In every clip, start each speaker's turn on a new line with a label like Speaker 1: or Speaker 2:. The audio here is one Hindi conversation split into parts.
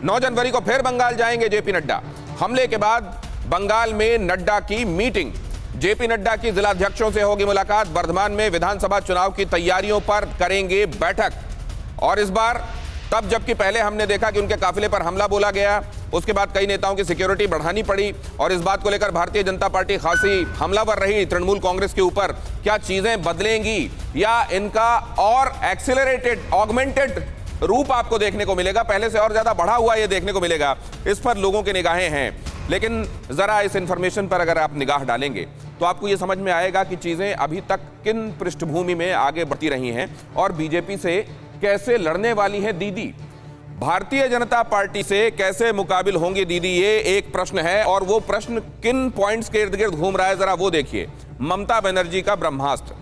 Speaker 1: 9 जनवरी को फिर बंगाल जाएंगे जेपी नड्डा। हमले के बाद बंगाल में नड्डा की मीटिंग। जेपी नड्डा की जिलाध्यक्षों से होगी मुलाकात। वर्धमान में विधानसभा चुनाव की तैयारियों पर करेंगे बैठक। और इस बार तब जबकि पहले हमने देखा कि उनके काफिले पर हमला बोला गया, उसके बाद कई नेताओं की सिक्योरिटी बढ़ानी पड़ी और इस बात को लेकर भारतीय जनता पार्टी खासी हमलावर रही तृणमूल कांग्रेस के ऊपर। क्या चीजें बदलेंगी या इनका और एक्सीलरेटेड ऑगमेंटेड रूप आपको देखने को मिलेगा, पहले से और ज्यादा बढ़ा हुआ ये देखने को मिलेगा? इस पर लोगों की निगाहें हैं। लेकिन जरा इस इंफॉर्मेशन पर अगर आप निगाह डालेंगे तो आपको ये समझ में आएगा कि चीजें अभी तक किन पृष्ठभूमि में आगे बढ़ती रही हैं और बीजेपी से कैसे लड़ने वाली है दीदी। भारतीय जनता पार्टी से कैसे मुकाबिल होंगी दीदी, ये एक प्रश्न है और वो प्रश्न किन पॉइंट्स के इर्द गिर्द घूम रहा है जरा वो देखिए। ममता बनर्जी का ब्रह्मास्त्र,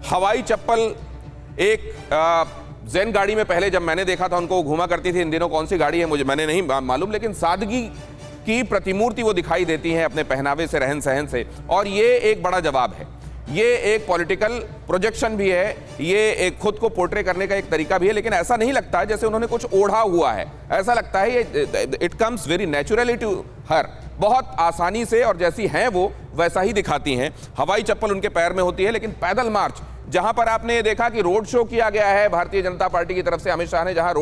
Speaker 1: हवाई चप्पल। एक ज़ेन गाड़ी में पहले जब मैंने देखा था उनको घूमा करती थी, इन दिनों कौन सी गाड़ी है मुझे मैंने नहीं मालूम, लेकिन सादगी की प्रतिमूर्ति वो दिखाई देती है अपने पहनावे से, रहन सहन से। और ये एक बड़ा जवाब है, ये एक पॉलिटिकल प्रोजेक्शन भी है, ये एक खुद को पोर्ट्रे करने का एक तरीका भी है। लेकिन ऐसा नहीं लगता है जैसे उन्होंने कुछ ओढ़ा हुआ है, ऐसा लगता है ये it comes very naturally to her, बहुत आसानी से, और जैसी हैं वो वैसा ही दिखाती हैं। हवाई चप्पल उनके पैर में होती है, लेकिन पैदल मार्च, जहां पर आपने ये देखा कि रोड शो किया गया है भारतीय जनता पार्टी की तरफ से, अमित शाह ने जहां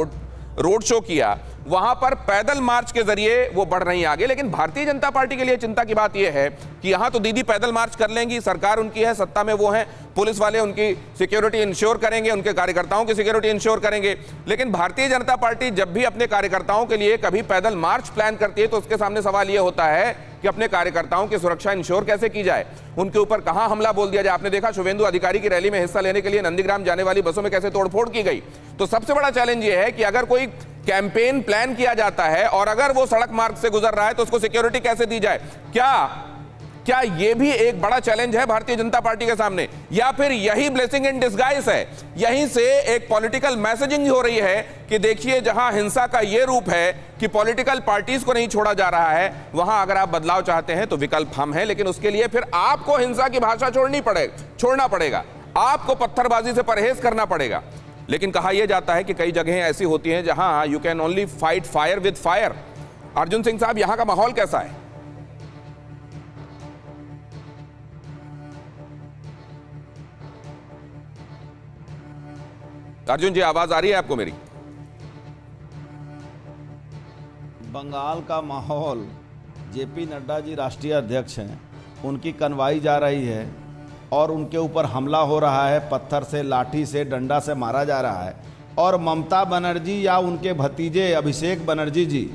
Speaker 1: रोड शो किया वहां पर पैदल मार्च के जरिए वो बढ़ रही आगे। लेकिन भारतीय जनता पार्टी के लिए चिंता की बात यह है कि यहां तो दीदी पैदल मार्च कर लेंगी, सरकार उनकी है, सत्ता में वो हैं, पुलिस वाले उनकी सिक्योरिटी इंश्योर करेंगे, उनके कार्यकर्ताओं की सिक्योरिटी इंश्योर करेंगे। लेकिन भारतीय जनता पार्टी जब भी अपने कार्यकर्ताओं के लिए कभी पैदल मार्च प्लान करती है तो उसके सामने सवाल यह होता है कि अपने कार्यकर्ताओं की सुरक्षा इंश्योर कैसे की जाए, उनके ऊपर कहां हमला बोल दिया जाए। आपने देखा शुभेंदु अधिकारी की रैली में हिस्सा लेने के लिए नंदीग्राम जाने वाली बसों में कैसे तोड़फोड़ की गई। तो सबसे बड़ा चैलेंज यह है कि अगर कोई कैंपेन प्लान किया जाता है और अगर वो सड़क मार्ग से गुजर रहा है तो उसको सिक्योरिटी कैसे दी जाए। क्या ये भी एक बड़ा चैलेंज है भारतीय जनता पार्टी के सामने, या फिर यही ब्लेसिंग इन डिस्गाइज है? यहीं से एक पॉलिटिकल मैसेजिंग हो रही है कि देखिए जहां हिंसा का ये रूप है कि पॉलिटिकल पार्टीज को नहीं छोड़ा जा रहा है, वहां अगर आप बदलाव चाहते हैं तो विकल्प हम हैं, लेकिन उसके लिए फिर आपको हिंसा की भाषा छोड़ना पड़ेगा, आपको पत्थरबाजी से परहेज करना पड़ेगा। लेकिन कहा यह जाता है कि कई जगहें ऐसी होती हैं जहां you can only fight fire with fire. Arjun Singh साहब, यहां का माहौल कैसा है? अर्जुन जी, आवाज आ रही है आपको मेरी?
Speaker 2: बंगाल का माहौल, जेपी नड्डा जी राष्ट्रीय अध्यक्ष हैं, उनकी कन्वाई जा रही है और उनके ऊपर हमला हो रहा है, पत्थर से, लाठी से, डंडा से मारा जा रहा है। और ममता बनर्जी या उनके भतीजे अभिषेक बनर्जी जी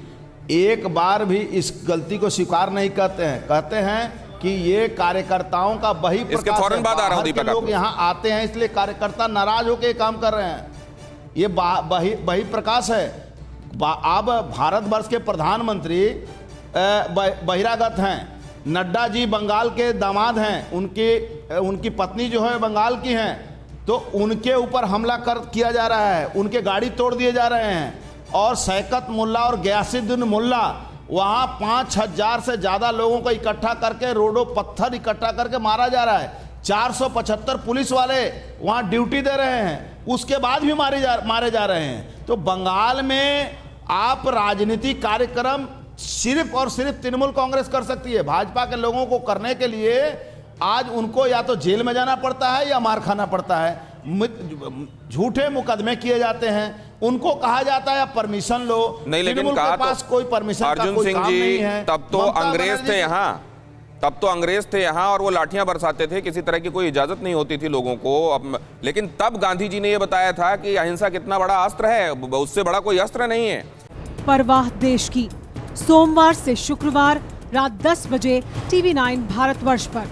Speaker 2: एक बार भी इस गलती को स्वीकार नहीं कहते हैं कि ये कार्यकर्ताओं का बही प्रकाश है। बाहर के लोग यहाँ आते हैं इसलिए कार्यकर्ता नाराज होकर काम कर रहे हैं, ये बही प्रकाश है। अब भारतवर्ष के प्रधानमंत्री बहिरागत हैं, नड्डा जी बंगाल के दामाद हैं, उनकी पत्नी जो है बंगाल की हैं, तो उनके ऊपर हमला किया जा रहा है, उनके गाड़ी तोड़ दिए जा रहे हैं। और शैकत मुल्ला और गयासुद्दीन मुल्ला वहाँ 5000 से ज़्यादा लोगों को इकट्ठा करके रोडों पत्थर इकट्ठा करके मारा जा रहा है। 475 पुलिस वाले वहाँ ड्यूटी दे रहे हैं, उसके बाद भी मारे जा रहे हैं। तो बंगाल में आप राजनीतिक कार्यक्रम सिर्फ और सिर्फ तृणमूल कांग्रेस कर सकती है। भाजपा के लोगों को करने के लिए आज उनको या तो जेल में जाना पड़ता है या मार खाना पड़ता है। झूठे मुकदमे किए जाते हैं, उनको कहा जाता है परमिशन लो,
Speaker 1: नहीं, लेकिन
Speaker 2: के पास कोई परमिशन का कोई काम नहीं है।
Speaker 1: तब तो अंग्रेज थे यहाँ और वो लाठियां बरसाते थे, किसी तरह की कोई इजाजत नहीं होती थी लोगों को। लेकिन तब गांधी जी ने ये बताया था कि अहिंसा कितना बड़ा अस्त्र है, उससे बड़ा कोई अस्त्र नहीं है।
Speaker 3: परवाह देश की, सोमवार से शुक्रवार रात 10 बजे TV9 भारतवर्ष पर।